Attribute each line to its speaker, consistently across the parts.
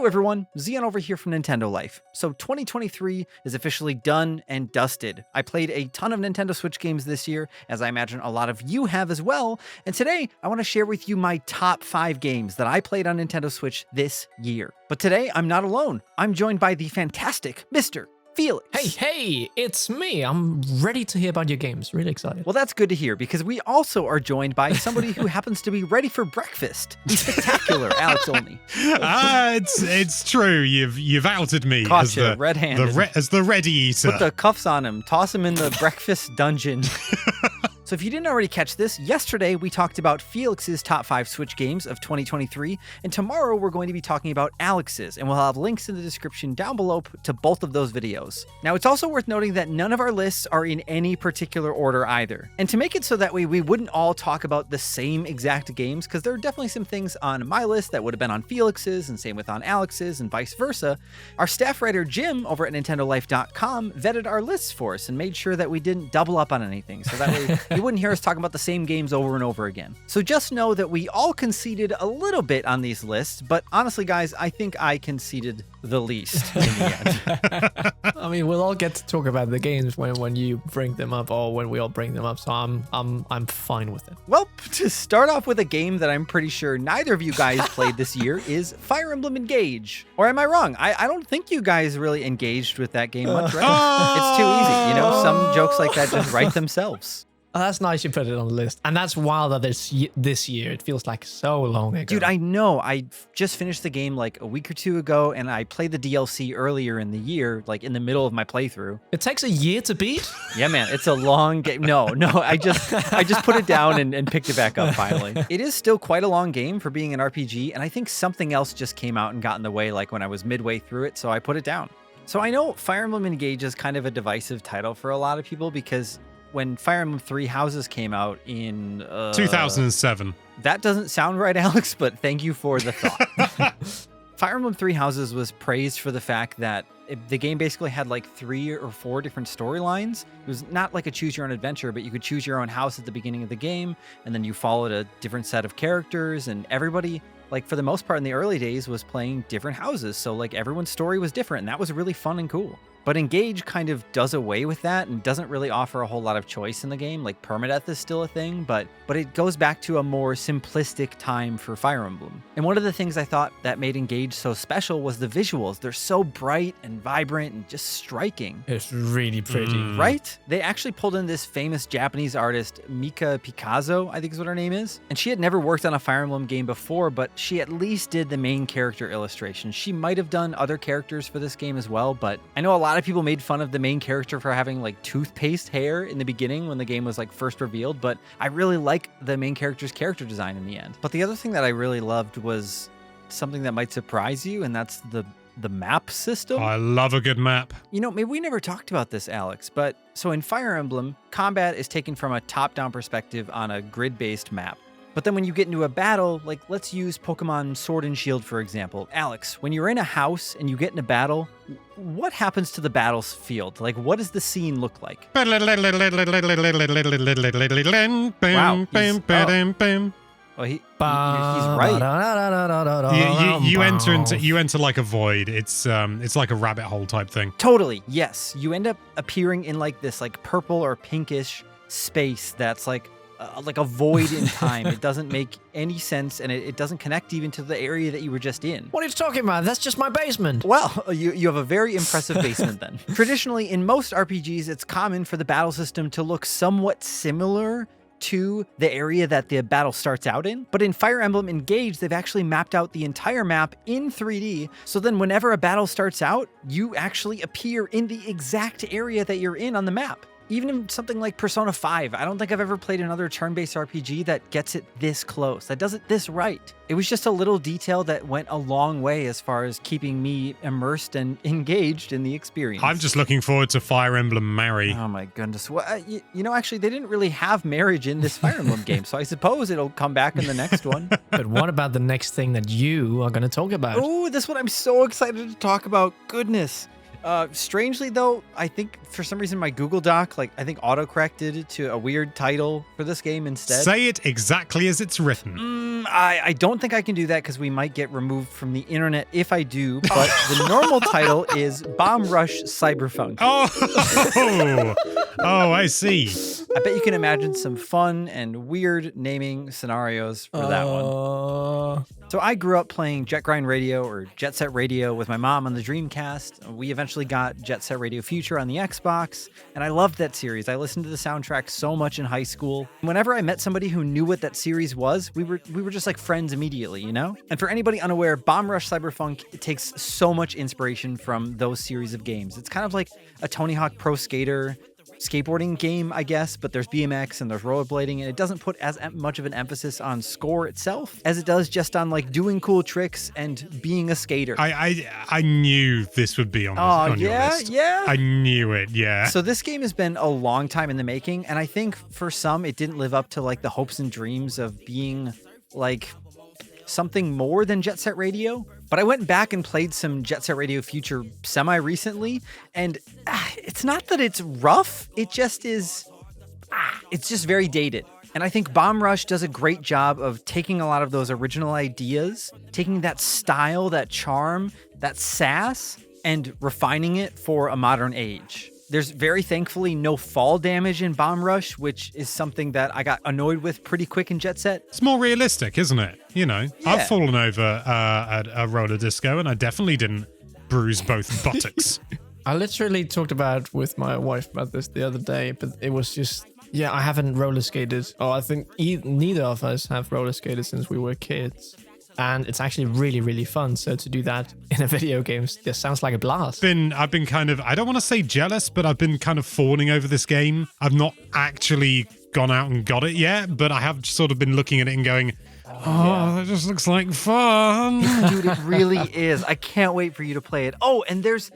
Speaker 1: everyone, Zion over here from Nintendo Life. So 2023 is officially done and dusted. I played a ton of Nintendo Switch games this year, as I imagine a lot of you have as well, and today I want to share with you my top 5 games that I played on Nintendo Switch this year. But today I'm not alone. I'm joined by the fantastic Mr. Felix.
Speaker 2: Hey, it's me. I'm ready to hear about your games. Really excited.
Speaker 1: Well, that's good to hear because we also are joined by somebody who happens to be ready for breakfast. The spectacular Alex Olney.
Speaker 3: It's true. You've outed me as
Speaker 1: Gotcha, red-handed.
Speaker 3: as the ready eater.
Speaker 1: Put the cuffs on him. Toss him in the breakfast dungeon. So if you didn't already catch this, yesterday we talked about Felix's top 5 Switch games of 2023, and tomorrow we're going to be talking about Alex's, and we'll have links in the description down below to both of those videos. Now, it's also worth noting that none of our lists are in any particular order either. And to make it so that way we wouldn't all talk about the same exact games, because there are definitely some things on my list that would have been on Felix's, and same with on Alex's, and vice versa, our staff writer Jim over at NintendoLife.com vetted our lists for us and made sure that we didn't double up on anything, so that way you wouldn't hear us talking about the same games over and over again. So just know that we all conceded a little bit on these lists, but honestly, guys, I think I conceded the least in the end.
Speaker 2: I mean, we'll all get to talk about the games when you bring them up, or when we all bring them up. So I'm fine with it.
Speaker 1: Well, to start off with a game that I'm pretty sure neither of you guys played this year is Fire Emblem Engage. Or am I wrong? I don't think you guys really engaged with that game much, right? It's too easy. You know, some jokes like that just write themselves.
Speaker 2: Oh, that's nice you put it on the list. And that's wild that this year. It feels like so long ago.
Speaker 1: Dude, I know. I just finished the game like a week or two ago, and I played the DLC earlier in the year, like in the middle of my playthrough.
Speaker 2: It takes a year to beat?
Speaker 1: Yeah, man. It's a long game. No, I just put it down and picked it back up finally. It is still quite a long game for being an RPG, and I think something else just came out and got in the way like when I was midway through it, so I put it down. So I know Fire Emblem Engage is kind of a divisive title for a lot of people because when Fire Emblem Three Houses came out in
Speaker 3: 2007.
Speaker 1: That doesn't sound right, Alex, but thank you for the thought. Fire Emblem Three Houses was praised for the fact that the game basically had like 3 or 4 different storylines. It was not like a choose your own adventure, but you could choose your own house at the beginning of the game, and then you followed a different set of characters, and everybody, like for the most part in the early days, was playing different houses. So like everyone's story was different, and that was really fun and cool. But Engage kind of does away with that and doesn't really offer a whole lot of choice in the game. Like permadeath is still a thing, but it goes back to a more simplistic time for Fire Emblem. And one of the things I thought that made Engage so special was the visuals. They're so bright and vibrant and just striking.
Speaker 2: It's really pretty.
Speaker 1: Right? They actually pulled in this famous Japanese artist, Mika Picazo, I think is what her name is. And she had never worked on a Fire Emblem game before, but she at least did the main character illustrations. She might have done other characters for this game as well, but I know a lot of people made fun of the main character for having like toothpaste hair in the beginning when the game was like first revealed, but I really like the main character's character design in the end. But the other thing that I really loved was something that might surprise you, and that's the map system.
Speaker 3: I love a good map.
Speaker 1: You know, maybe we never talked about this, Alex, but so in Fire Emblem, combat is taken from a top-down perspective on a grid-based map. But then when you get into a battle, like let's use Pokemon Sword and Shield, for example. Alex, when you're in a house and you get in a battle, what happens to the battlefield? Like, what does the scene look like? Wow. He's right.
Speaker 3: You enter like a void. It's like a rabbit hole type thing.
Speaker 1: Totally, yes. You end up appearing in like this like purple or pinkish space that's like a void in time. It doesn't make any sense, and it doesn't connect even to the area that you were just in.
Speaker 2: What are you talking about? That's just my basement.
Speaker 1: Well, you have a very impressive basement then. Traditionally, in most RPGs, it's common for the battle system to look somewhat similar to the area that the battle starts out in. But in Fire Emblem Engage, they've actually mapped out the entire map in 3D. So then whenever a battle starts out, you actually appear in the exact area that you're in on the map. Even in something like Persona 5, I don't think I've ever played another turn-based RPG that gets it this close, that does it this right. It was just a little detail that went a long way as far as keeping me immersed and engaged in the experience.
Speaker 3: I'm just looking forward to Fire Emblem Marry.
Speaker 1: Oh my goodness. Well, you know, actually, they didn't really have marriage in this Fire Emblem game, so I suppose it'll come back in the next one.
Speaker 2: But what about the next thing that you are going to talk about?
Speaker 1: Oh, this one I'm so excited to talk about. Goodness. Strangely though, I think for some reason my Google Doc, I think autocorrected to a weird title for this game instead.
Speaker 3: Say it exactly as it's written.
Speaker 1: I don't think I can do that because we might get removed from the internet if I do, but the normal title is Bomb Rush Cyberpunk.
Speaker 3: Oh, I see.
Speaker 1: I bet you can imagine some fun and weird naming scenarios for that one. So I grew up playing Jet Grind Radio or Jet Set Radio with my mom on the Dreamcast. We eventually got Jet Set Radio Future on the Xbox, and I loved that series. I listened to the soundtrack so much in high school. Whenever I met somebody who knew what that series was, we were just like friends immediately, you know? And for anybody unaware, Bomb Rush Cyberpunk, it takes so much inspiration from those series of games. It's kind of like a Tony Hawk Pro Skater skateboarding game, I guess, but there's BMX and there's rollerblading, and it doesn't put as much of an emphasis on score itself as it does just on like doing cool tricks and being a skater.
Speaker 3: I knew this would be on your list.
Speaker 1: Yeah.
Speaker 3: I knew it, yeah.
Speaker 1: So this game has been a long time in the making, and I think for some it didn't live up to like the hopes and dreams of being like something more than Jet Set Radio. But I went back and played some Jet Set Radio Future semi-recently, and it's not that it's rough, it just is, it's just very dated. And I think Bomb Rush does a great job of taking a lot of those original ideas, taking that style, that charm, that sass, and refining it for a modern age. There's very thankfully no fall damage in Bomb Rush, which is something that I got annoyed with pretty quick in Jet Set.
Speaker 3: It's more realistic, isn't it? You know,
Speaker 1: Yeah.
Speaker 3: I've fallen over at a roller disco and I definitely didn't bruise both buttocks.
Speaker 2: I literally talked about with my wife about this the other day, but it was just, yeah, I haven't roller skated. Oh, I think neither of us have roller skated since we were kids. And it's actually really, really fun. So to do that in a video game just sounds like a blast.
Speaker 3: I've been kind of, I don't want to say jealous, but I've been kind of fawning over this game. I've not actually gone out and got it yet, but I have sort of been looking at it and going, that just looks like fun.
Speaker 1: Dude, it really is. I can't wait for you to play it. Oh, and there's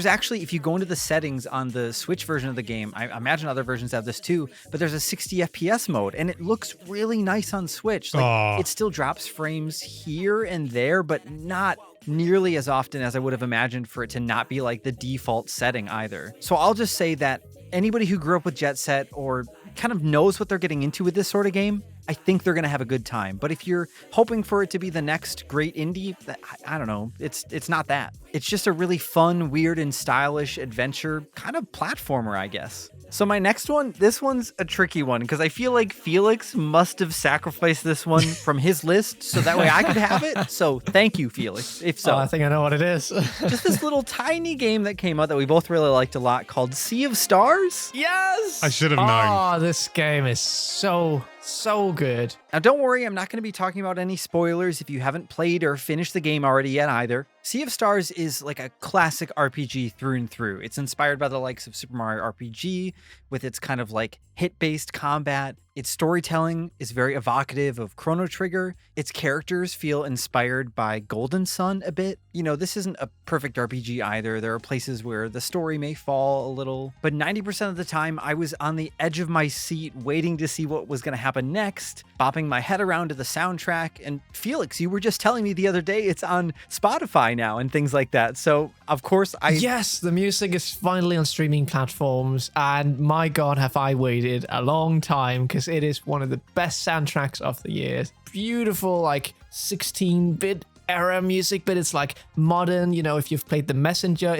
Speaker 1: actually, if you go into the settings on the Switch version of the game, I imagine other versions have this too, but there's a 60 FPS mode, and it looks really nice on Switch. Like, it still drops frames here and there, but not nearly as often as I would have imagined for it to not be like the default setting either. So I'll just say that anybody who grew up with Jet Set or kind of knows what they're getting into with this sort of game, I think they're going to have a good time. But if you're hoping for it to be the next great indie, I don't know. It's not that. It's just a really fun, weird, and stylish adventure kind of platformer, I guess. So my next one, this one's a tricky one because I feel like Felix must have sacrificed this one from his list so that way I could have it. So thank you, Felix. If so.
Speaker 2: I think I know what it is.
Speaker 1: Just this little tiny game that came out that we both really liked a lot called Sea of Stars.
Speaker 2: Yes!
Speaker 3: I should have known.
Speaker 2: Oh, this game is so good.
Speaker 1: Now, don't worry, I'm not going to be talking about any spoilers if you haven't played or finished the game already yet either. Sea of Stars is like a classic RPG through and through. It's inspired by the likes of Super Mario RPG with its kind of like hit-based combat. Its storytelling is very evocative of Chrono Trigger. Its characters feel inspired by Golden Sun a bit. You know, this isn't a perfect RPG either. There are places where the story may fall a little, but 90% of the time I was on the edge of my seat waiting to see what was going to happen next, bopping my head around to the soundtrack. And Felix, you were just telling me the other day it's on Spotify now and things like that. So of course
Speaker 2: Yes, the music is finally on streaming platforms, and my god, have I waited a long time because it is one of the best soundtracks of the year. Beautiful, like 16-bit era music, but it's like modern. You know, if you've played The Messenger,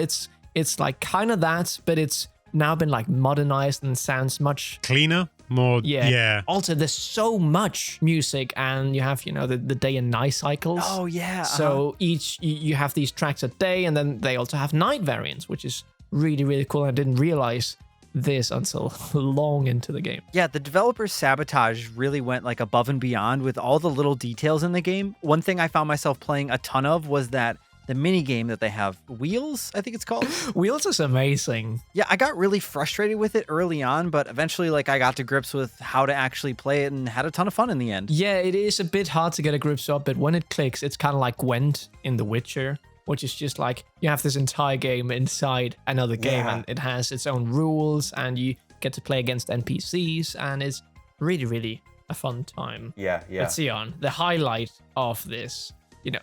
Speaker 2: it's like kind of that, but it's now been like modernized and sounds much
Speaker 3: cleaner, more. Yeah.
Speaker 2: Also, there's so much music, and you have, you know, the day and night cycles.
Speaker 1: Oh yeah.
Speaker 2: So you have these tracks at day, and then they also have night variants, which is really, really cool. I didn't realize this until long into the game.
Speaker 1: Yeah, the developers' sabotage really went like above and beyond with all the little details in the game. One thing I found myself playing a ton of was that the mini game that they have, Wheels, I think it's called.
Speaker 2: Wheels is amazing.
Speaker 1: Yeah, I got really frustrated with it early on, but eventually like I got to grips with how to actually play it and had a ton of fun in the end.
Speaker 2: Yeah, it is a bit hard to get a grip up, but when it clicks, it's kind of like Gwent in The Witcher, which is just like you have this entire game inside another game, and it has its own rules, and you get to play against NPCs, and it's really, really a fun time.
Speaker 4: Yeah.
Speaker 2: But Sion, the highlight of this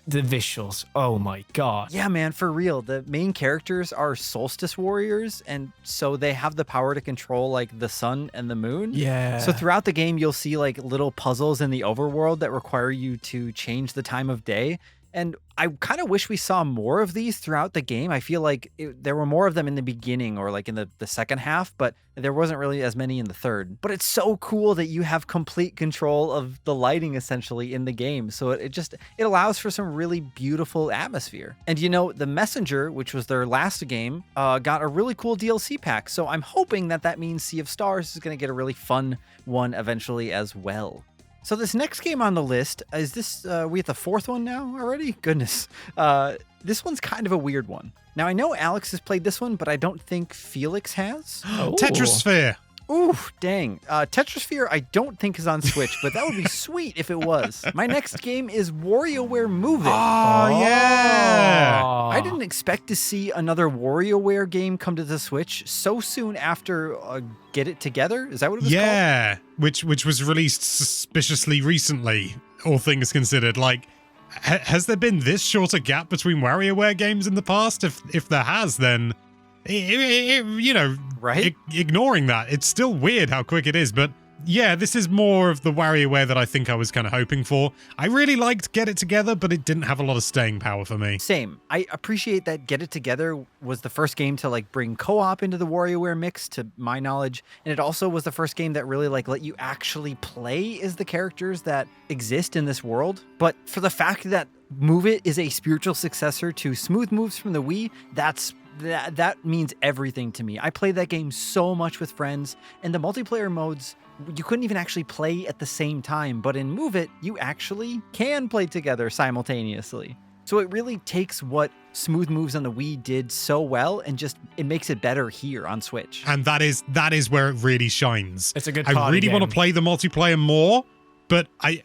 Speaker 2: the visuals. Oh my God.
Speaker 1: Yeah, man, for real. The main characters are solstice warriors, and so they have the power to control like the sun and the moon.
Speaker 2: Yeah.
Speaker 1: So throughout the game, you'll see like little puzzles in the overworld that require you to change the time of day. And I kind of wish we saw more of these throughout the game. I feel like there were more of them in the beginning or like in the second half, but there wasn't really as many in the third. But it's so cool that you have complete control of the lighting essentially in the game. So it allows for some really beautiful atmosphere. And The Messenger, which was their last game, got a really cool DLC pack. So I'm hoping that means Sea of Stars is going to get a really fun one eventually as well. So this next game on the list, is this, we at the fourth one now already? Goodness. This one's kind of a weird one. Now, I know Alex has played this one, but I don't think Felix has.
Speaker 3: Tetrasphere.
Speaker 1: Ooh, dang. Tetrasphere I don't think is on Switch, but that would be sweet if it was. My next game is WarioWare Move It.
Speaker 3: Oh, yeah.
Speaker 1: I didn't expect to see another WarioWare game come to the Switch so soon after Get It Together. Is that what it was called?
Speaker 3: Yeah, which was released suspiciously recently, all things considered. Like, has there been this short a gap between WarioWare games in the past? If there has, then...
Speaker 1: right?
Speaker 3: Ignoring that, it's still weird how quick it is, but yeah, this is more of the WarioWare that I think I was kind of hoping for. I really liked Get It Together, but it didn't have a lot of staying power for me.
Speaker 1: Same. I appreciate that Get It Together was the first game to like bring co-op into the WarioWare mix, to my knowledge, and it also was the first game that really like let you actually play as the characters that exist in this world. But for the fact that Move It is a spiritual successor to Smooth Moves from the Wii, that means everything to me. I played that game so much with friends, and the multiplayer modes, you couldn't even actually play at the same time, but in Move It, you actually can play together simultaneously. So it really takes what Smooth Moves on the Wii did so well and just it makes it better here on Switch.
Speaker 3: And that is where it really shines.
Speaker 2: It's a good
Speaker 3: I really
Speaker 2: game.
Speaker 3: want to play the multiplayer more, but I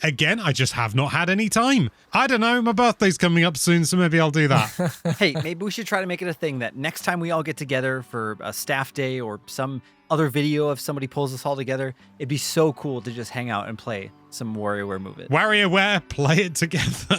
Speaker 3: just have not had any time. I don't know, my birthday's coming up soon, so maybe I'll do that.
Speaker 1: Hey, maybe we should try to make it a thing that next time we all get together for a staff day or some other video if somebody pulls us all together, it'd be so cool to just hang out and play some WarioWare Move It.
Speaker 3: WarioWare, play it together.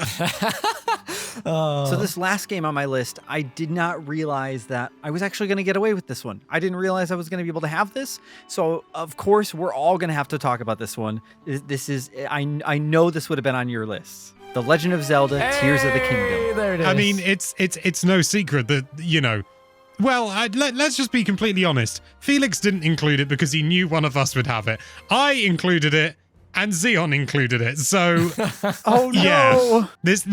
Speaker 1: So this last game on my list, I did not realize that I was actually going to get away with this one. I didn't realize I was going to be able to have this. So, of course, we're all going to have to talk about this one. This is, I know this would have been on your list. The Legend of Zelda, Tears of the Kingdom.
Speaker 2: There it is.
Speaker 3: I mean, it's no secret that, well, let's just be completely honest. Felix didn't include it because he knew one of us would have it. I included it, and Xeon included it. So,
Speaker 1: oh no!
Speaker 3: Yeah, this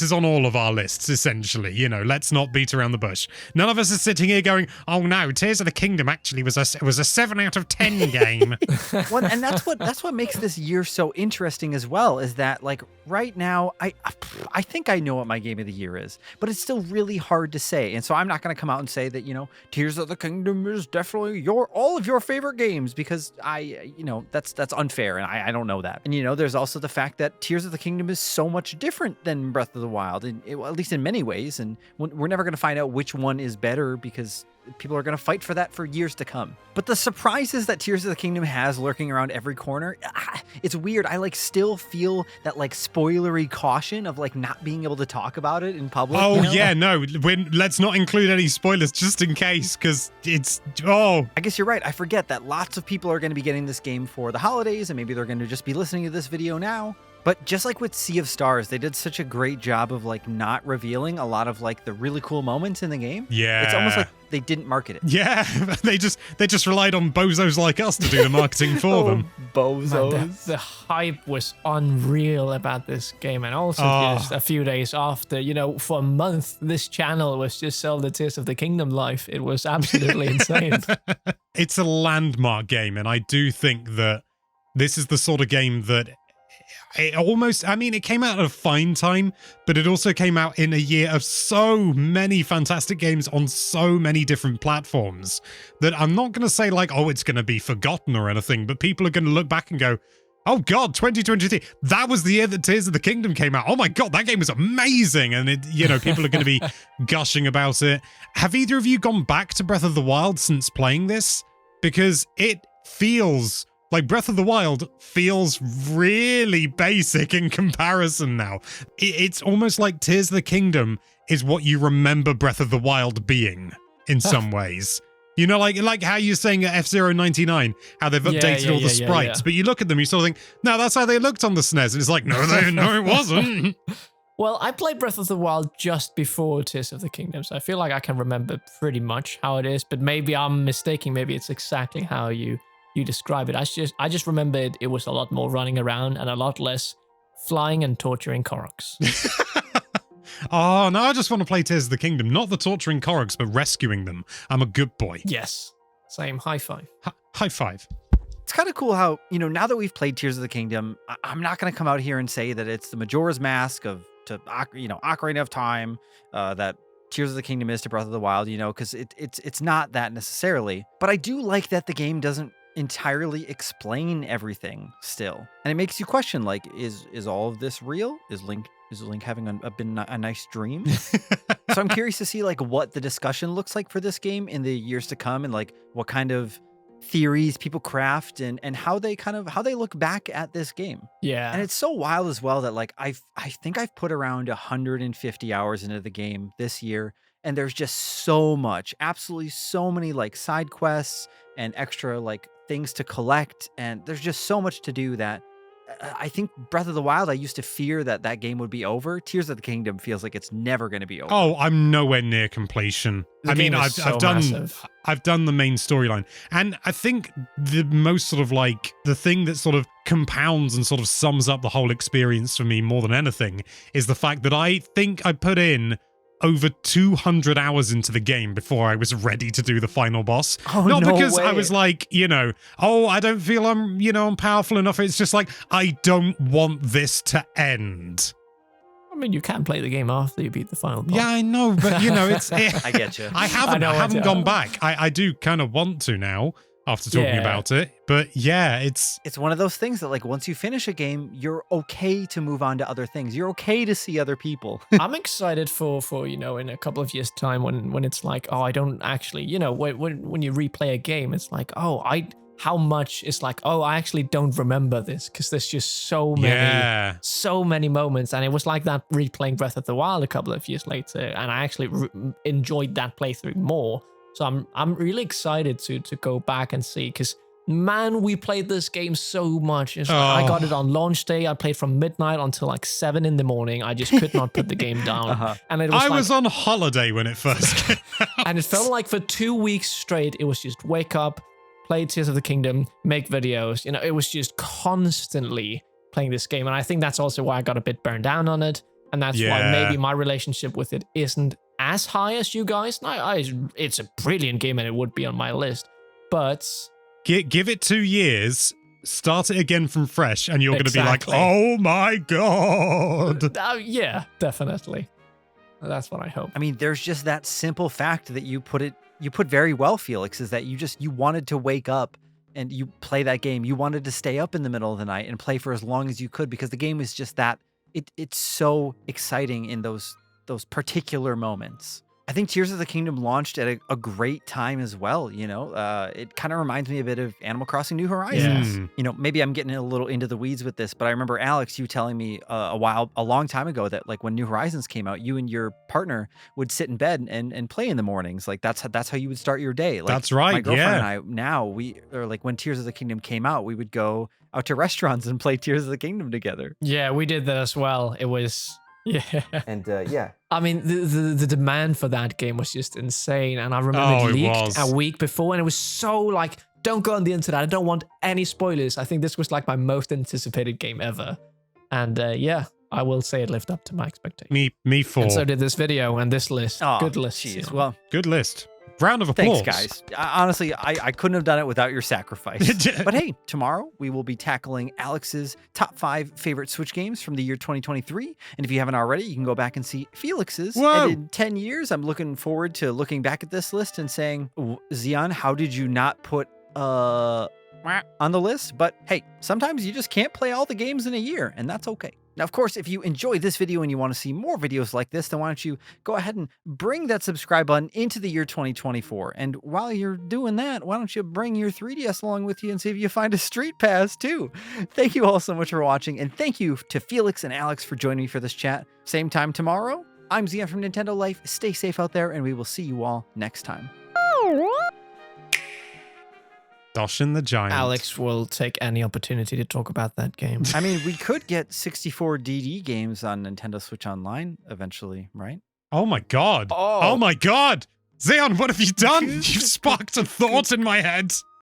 Speaker 3: is on all of our lists essentially. Let's not beat around the bush. None of us are sitting here going, "Oh no, Tears of the Kingdom actually was a 7 out of 10 game."
Speaker 1: Well, and that's what makes this year so interesting as well. Is that like right now, I think I know what my game of the year is, but it's still really hard to say. And so I'm not going to come out and say that Tears of the Kingdom is definitely all of your favorite games because that's unfair, and I don't know that. And there's also the fact that Tears of the Kingdom is so much different than Breath of the Wild, and at least in many ways. And we're never going to find out which one is better because people are going to fight for that for years to come. But the surprises that Tears of the Kingdom has lurking around every corner, it's weird. I still feel that spoilery caution of not being able to talk about it in public.
Speaker 3: Oh yeah, no. Let's not include any spoilers just in case, because it's I
Speaker 1: guess you're right. I forget that lots of people are going to be getting this game for the holidays, and maybe they're going to just be listening to this video now. But just like with Sea of Stars, they did such a great job of not revealing a lot of the really cool moments in the game.
Speaker 3: Yeah.
Speaker 1: It's almost like they didn't market it.
Speaker 3: Yeah, they just relied on bozos like us to do the marketing for them.
Speaker 1: Bozos.
Speaker 2: Man, the hype was unreal about this game, and also just a few days after, for a month, this channel was just Zelda Tears of the Kingdom live. It was absolutely insane.
Speaker 3: It's a landmark game, and I do think that this is the sort of game that it came out at a fine time, but it also came out in a year of so many fantastic games on so many different platforms that I'm not going to say it's going to be forgotten or anything, but people are going to look back and go, oh God, 2023, that was the year that Tears of the Kingdom came out. Oh my God, that game was amazing. And people are going to be gushing about it. Have either of you gone back to Breath of the Wild since playing this? Because it feels Like, Breath of the Wild feels really basic in comparison now. It's almost like Tears of the Kingdom is what you remember Breath of the Wild being in some ways. You know, like how you're saying at F-Zero 99, how they've updated all the sprites, but you look at them, you sort of think, no, that's how they looked on the SNES. And it's like, no, it wasn't.
Speaker 2: Well, I played Breath of the Wild just before Tears of the Kingdom, so I feel like I can remember pretty much how it is, but maybe I'm mistaken. Maybe it's exactly how you describe it. I just remembered it was a lot more running around and a lot less flying and torturing Koroks.
Speaker 3: Oh, no, I just want to play Tears of the Kingdom. Not the torturing Koroks, but rescuing them. I'm a good boy.
Speaker 2: Yes. Same. High five.
Speaker 3: High five.
Speaker 1: It's kind of cool how, now that we've played Tears of the Kingdom, I'm not going to come out here and say that it's the Majora's Mask Ocarina of Time, that Tears of the Kingdom is to Breath of the Wild, because it's not that necessarily. But I do like that the game doesn't entirely explain everything still. And it makes you question, like, is all of this real? Is Link having a nice dream? So I'm curious to see, like, what the discussion looks like for this game in the years to come, and like what kind of theories people craft and how they look back at this game.
Speaker 2: Yeah.
Speaker 1: And it's so wild as well that, like, I think I've put around 150 hours into the game this year, and there's just so much, absolutely so many, like, side quests and extra, like, things to collect, and there's just so much to do that I think Breath of the Wild, I used to fear that game would be over. Tears of the Kingdom feels like it's never going to be over.
Speaker 3: Oh, I'm nowhere near completion. I've done the main storyline, and I think the most sort of like the thing that sort of compounds and sort of sums up the whole experience for me more than anything is the fact that I think I put in over 200 hours into the game before I was ready to do the final boss.
Speaker 1: Oh,
Speaker 3: Not
Speaker 1: no
Speaker 3: because
Speaker 1: way.
Speaker 3: I was like, I don't feel I'm powerful enough. It's just like, I don't want this to end.
Speaker 2: I mean, you can play the game after you beat the final boss.
Speaker 3: Yeah, I know, but it's...
Speaker 1: I get you.
Speaker 3: I haven't gone back. I do kind of want to now after talking about it. But yeah, it's
Speaker 1: one of those things that, like, once you finish a game, you're okay to move on to other things. You're okay to see other people.
Speaker 2: I'm excited for in a couple of years' time when it's like, oh, I don't actually, when you replay a game, it's like, how much it's like, oh, I actually don't remember this because there's just so many moments. And it was like that replaying Breath of the Wild a couple of years later, and I actually enjoyed that playthrough more. So I'm really excited to go back and see, because man, we played this game so much. It's like, I got it on launch day. I played from midnight until like 7 a.m. I just could not put the game down. And it was
Speaker 3: I was on holiday when it first came out.
Speaker 2: And it felt like for 2 weeks straight, it was just wake up, play Tears of the Kingdom, make videos. It was just constantly playing this game. And I think that's also why I got a bit burned down on it. And that's why maybe my relationship with it isn't as high as you guys. It's a brilliant game and it would be on my list. But
Speaker 3: give it 2 years, start it again from fresh, and you're going to be like, oh my God.
Speaker 2: Yeah, definitely. That's what I hope.
Speaker 1: I mean, there's just that simple fact that you put very well, Felix, is that you wanted to wake up and you play that game. You wanted to stay up in the middle of the night and play for as long as you could, because the game is just that. It's so exciting in those particular moments. I think Tears of the Kingdom launched at a great time as well. It kind of reminds me a bit of Animal Crossing New Horizons. Maybe I'm getting a little into the weeds with this, but I remember, Alex, you telling me a long time ago that, like, when New Horizons came out, you and your partner would sit in bed and play in the mornings. Like, that's how you would start your day. Like,
Speaker 3: that's right.
Speaker 1: My girlfriend and I, when Tears of the Kingdom came out, we would go out to restaurants and play Tears of the Kingdom together.
Speaker 2: Yeah, we did that as well. It was... Yeah.
Speaker 1: And
Speaker 2: I mean, the demand for that game was just insane. And I remember it leaked a week before, and it was so like, don't go on the internet. I don't want any spoilers. I think this was like my most anticipated game ever. And I will say it lived up to my expectations.
Speaker 3: Me for.
Speaker 2: And so did this video and this list. Good list.
Speaker 1: Jeez. Well,
Speaker 3: good list. Round of applause.
Speaker 1: Thanks, guys. Honestly, I couldn't have done it without your sacrifice. But hey, tomorrow we will be tackling Alex's top 5 favorite Switch games from the year 2023. And if you haven't already, you can go back and see Felix's.
Speaker 3: Whoa.
Speaker 1: And in 10 years, I'm looking forward to looking back at this list and saying, Xion, how did you not put on the list? But hey, sometimes you just can't play all the games in a year, and that's okay. Now, of course, if you enjoyed this video and you want to see more videos like this, then why don't you go ahead and bring that subscribe button into the year 2024. And while you're doing that, why don't you bring your 3DS along with you and see if you find a Street Pass too. Thank you all so much for watching, and thank you to Felix and Alex for joining me for this chat. Same time tomorrow. I'm Zion from Nintendo Life. Stay safe out there, and we will see you all next time.
Speaker 3: Doshin the Giant.
Speaker 2: Alex will take any opportunity to talk about that game.
Speaker 1: I mean, we could get 64 DD games on Nintendo Switch Online eventually, right?
Speaker 3: Oh my god.
Speaker 2: Oh.
Speaker 3: Oh my god. Zeon, what have you done? You've sparked a thought in my head.